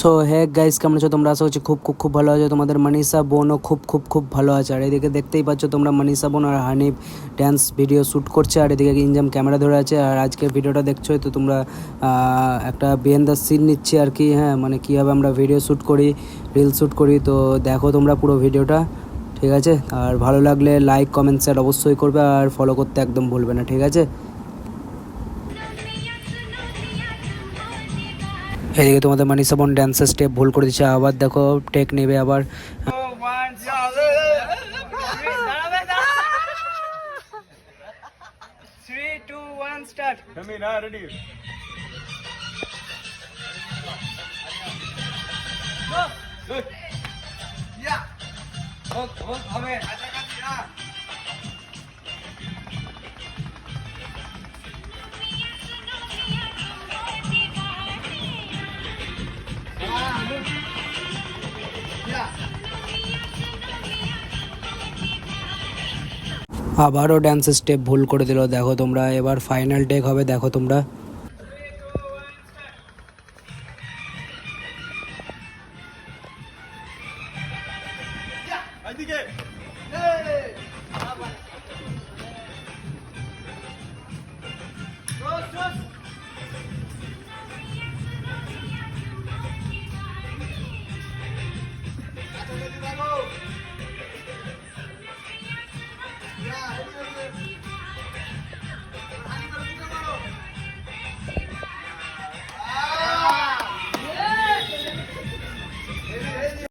So hey guys, কেমন আছো তোমরা? আশা করছি খুব খুব খুব ভালো আছো। তোমাদের মনীষা বোনও খুব খুব খুব ভালো আছে। আর এদিকে দেখতেই পাচ্ছ তোমরা, মনীষা বোন আর হানিফ ড্যান্স ভিডিও শ্যুট করছে, আর এদিকে ইনজাম ক্যামেরা ধরে আছে। আর আজকের ভিডিওটা দেখছো তো তোমরা, একটা বিহাইন্ড দ্য সিন নিচ্ছি আর কি। হ্যাঁ, মানে কীভাবে আমরা ভিডিও শ্যুট করি, রিল শ্যুট করি। তো দেখো তোমরা পুরো ভিডিওটা, ঠিক আছে? আর ভালো লাগলে লাইক কমেন্ট শেয়ার অবশ্যই করবে, আর ফলো করতে একদম ভুলবে না, ঠিক আছে? এদিকে তোমাদের মনীষা বোন ড্যান্সের স্টেপ ভুল করে দিচ্ছে, আবার দেখো টেক নেবে আবার। আবারও ড্যান্সের স্টেপ ভুল করে দিল, দেখো তোমরা। এবার ফাইনাল টেক হবে, দেখো তোমরা।